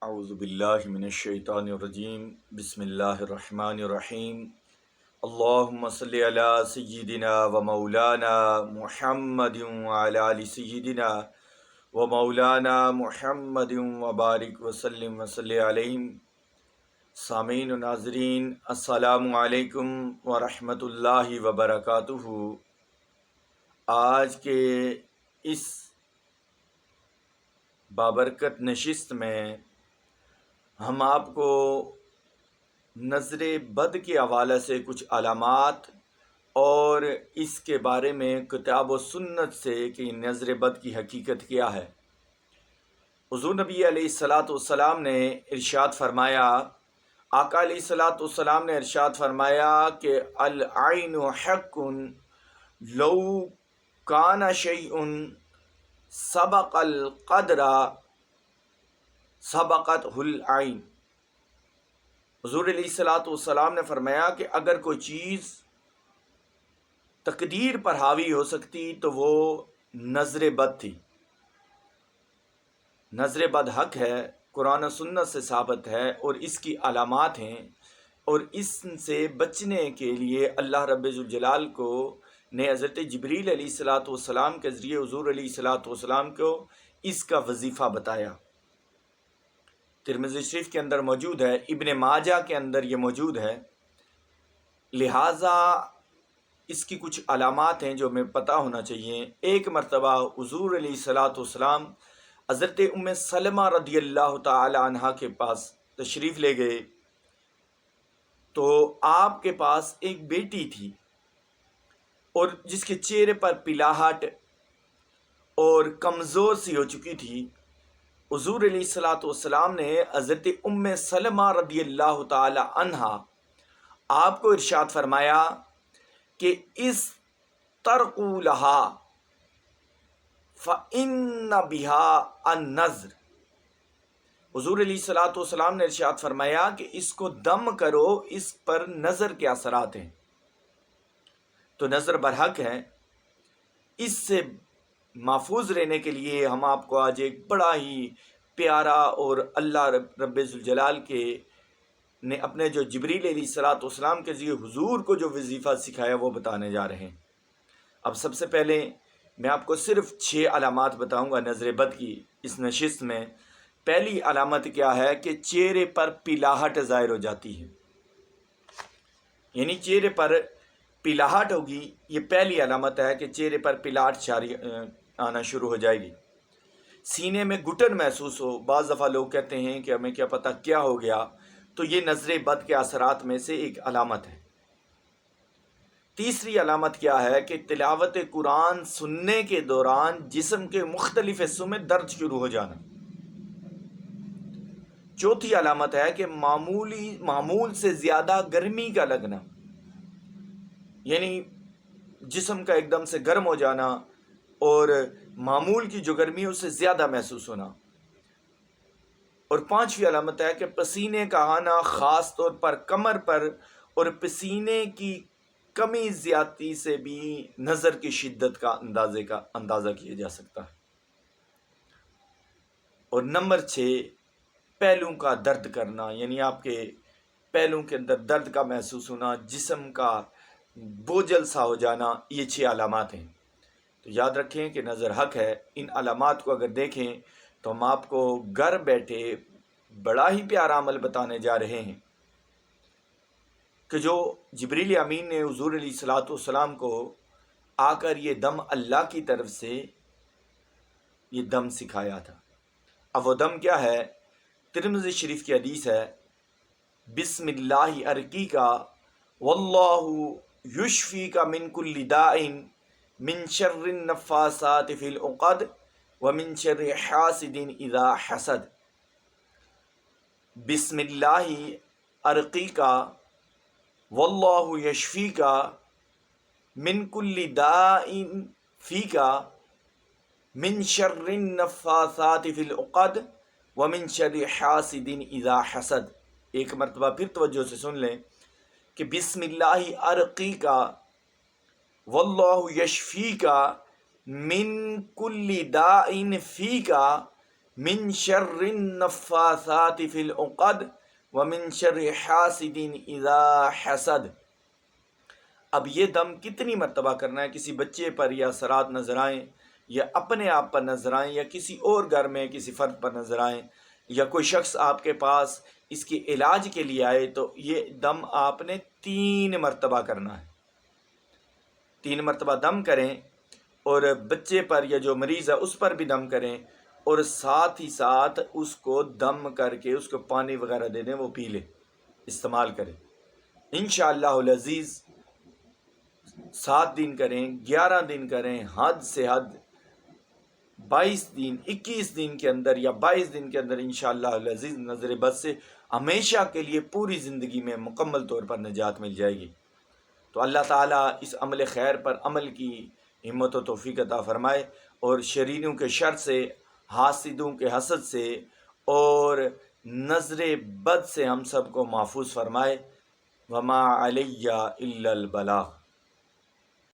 اعوذ باللہ من الشیطان الرجیم بسم اللہ الرحمن الرحیم اللہم صلی علی سیدنا و مولانا محمد وعلی آل سیدنا و مولانا محمد وبارک وسلم وصلی علیہم۔ سامعین و ناظرین، السلام علیکم ورحمۃ اللہ وبرکاتہ۔ آج کے اس بابرکت نشست میں ہم آپ کو نظر بد کے حوالے سے کچھ علامات اور اس کے بارے میں کتاب و سنت سے کہ نظر بد کی حقیقت کیا ہے۔ حضور نبی علیہ الصلاۃ والسلام نے ارشاد فرمایا، آقا علیہ الصلاۃ والسلام نے ارشاد فرمایا کہ العین حق لو کان شیء سبق القدر سبقت العین۔ حضور علیہ الصلاۃ والسلام نے فرمایا کہ اگر کوئی چیز تقدیر پر حاوی ہو سکتی تو وہ نظر بد تھی۔ نظر بد حق ہے، قرآن و سنت سے ثابت ہے اور اس کی علامات ہیں، اور اس سے بچنے کے لیے اللہ رب ذوالجلال کو نے حضرت جبریل علیہ الصلاۃ والسلام کے ذریعے حضور علیہ الصلاۃ والسلام کو اس کا وظیفہ بتایا۔ ترمذی شریف کے اندر موجود ہے، ابن ماجہ کے اندر یہ موجود ہے۔ لہٰذا اس کی کچھ علامات ہیں جو ہمیں پتہ ہونا چاہیے۔ ایک مرتبہ حضور علیہ الصلاۃ والسلام حضرت ام سلمہ رضی اللہ تعالی عنہا کے پاس تشریف لے گئے تو آپ کے پاس ایک بیٹی تھی اور جس کے چہرے پر پلاہٹ اور کمزور سی ہو چکی تھی۔ حضور علیہ الصلاۃ والسلام نے حضرت ام سلمہ رضی اللہ تعالی عنہا آپ کو ارشاد فرمایا کہ اس ترقو لہا فإن بها النظر۔ حضور علیہ الصلاۃ والسلام نے ارشاد فرمایا کہ اس کو دم کرو، اس پر نظر کے اثرات ہیں۔ تو نظر برحق ہے۔ اس سے محفوظ رہنے کے لیے ہم آپ کو آج ایک بڑا ہی پیارا اور اللہ رب ذوالجلال کے نے اپنے جو جبریل علیہ الصلاۃ والسلام کے ذریعے حضور کو جو وظیفہ سکھایا وہ بتانے جا رہے ہیں۔ اب سب سے پہلے میں آپ کو صرف 6 علامات بتاؤں گا نظر بد کی اس نشست میں۔ پہلی علامت کیا ہے کہ چہرے پر پلاہٹ ظاہر ہو جاتی ہے، یعنی چہرے پر پلاہٹ ہوگی۔ یہ پہلی علامت ہے کہ چہرے پر پلاہٹ آنا شروع ہو جائے گی۔ سینے میں گھٹن محسوس ہو، بعض دفعہ لوگ کہتے ہیں کہ ہمیں کیا پتہ کیا ہو گیا، تو یہ نظر بد کے اثرات میں سے ایک علامت ہے۔ تیسری علامت کیا ہے کہ تلاوت قرآن سننے کے دوران جسم کے مختلف حصوں میں درد شروع ہو جانا۔ چوتھی علامت ہے کہ معمول سے زیادہ گرمی کا لگنا، یعنی جسم کا ایک دم سے گرم ہو جانا اور معمول کی جو گرمی ہے اس سے زیادہ محسوس ہونا۔ اور پانچویں علامت ہے کہ پسینے کا آنا، خاص طور پر کمر پر، اور پسینے کی کمی زیادتی سے بھی نظر کی شدت کا اندازہ کیا جا سکتا ہے۔ اور نمبر 6، پہلوں کا درد کرنا، یعنی آپ کے پہلوں کے اندر درد کا محسوس ہونا، جسم کا بوجھل سا ہو جانا، یہ 6 علامات ہیں۔ تو یاد رکھیں کہ نظر حق ہے۔ ان علامات کو اگر دیکھیں تو ہم آپ کو گھر بیٹھے بڑا ہی پیارا عمل بتانے جا رہے ہیں کہ جو جبریل امین نے حضور علیہ الصلاۃ والسلام کو آ کر یہ دم اللہ کی طرف سے یہ دم سکھایا تھا۔ اب وہ دم کیا ہے؟ ترمذی شریف کی حدیث ہے، بسم اللہ ارقیکا واللہ یشفیک من کل داء من شر النفاثات فی العقد ومن شر حاسد اذا حسد۔ بسم اللہ ارقیکا واللہ یشفیکا من کل داء فیکا من شر النفاثات فی العقد ومن شر حاسد اذا حسد۔ ایک مرتبہ پھر توجہ سے سن لیں کہ بسم اللہ ارقیکا واللہ یشفیکا من کل داء فیکا من شر النفاثات فی العقد ومن شر حاسد اذا حسد۔ اب یہ دم کتنی مرتبہ کرنا ہے؟ کسی بچے پر یا اثرات نظر آئیں، یا اپنے آپ پر نظر آئیں، یا کسی اور گھر میں کسی فرد پر نظر آئیں، یا کوئی شخص آپ کے پاس اس کے علاج کے لیے آئے، تو یہ دم آپ نے 3 مرتبہ کرنا ہے۔ 3 مرتبہ دم کریں، اور بچے پر یا جو مریض ہے اس پر بھی دم کریں، اور ساتھ ہی ساتھ اس کو دم کر کے اس کو پانی وغیرہ دے دیں، وہ پی لے، استعمال کریں۔ انشاءاللہ العزیز 7 دن کریں، 11 دن کریں، حد سے حد 22 دن، 21 دن کے اندر یا 22 دن کے اندر انشاءاللہ العزیز نظر بد سے ہمیشہ کے لیے پوری زندگی میں مکمل طور پر نجات مل جائے گی۔ تو اللہ تعالیٰ اس عمل خیر پر عمل کی ہمت و توفیق عطا فرمائے، اور شریروں کے شر سے، حاسدوں کے حسد سے، اور نظر بد سے ہم سب کو محفوظ فرمائے۔ وما علیہ الا البلاغ۔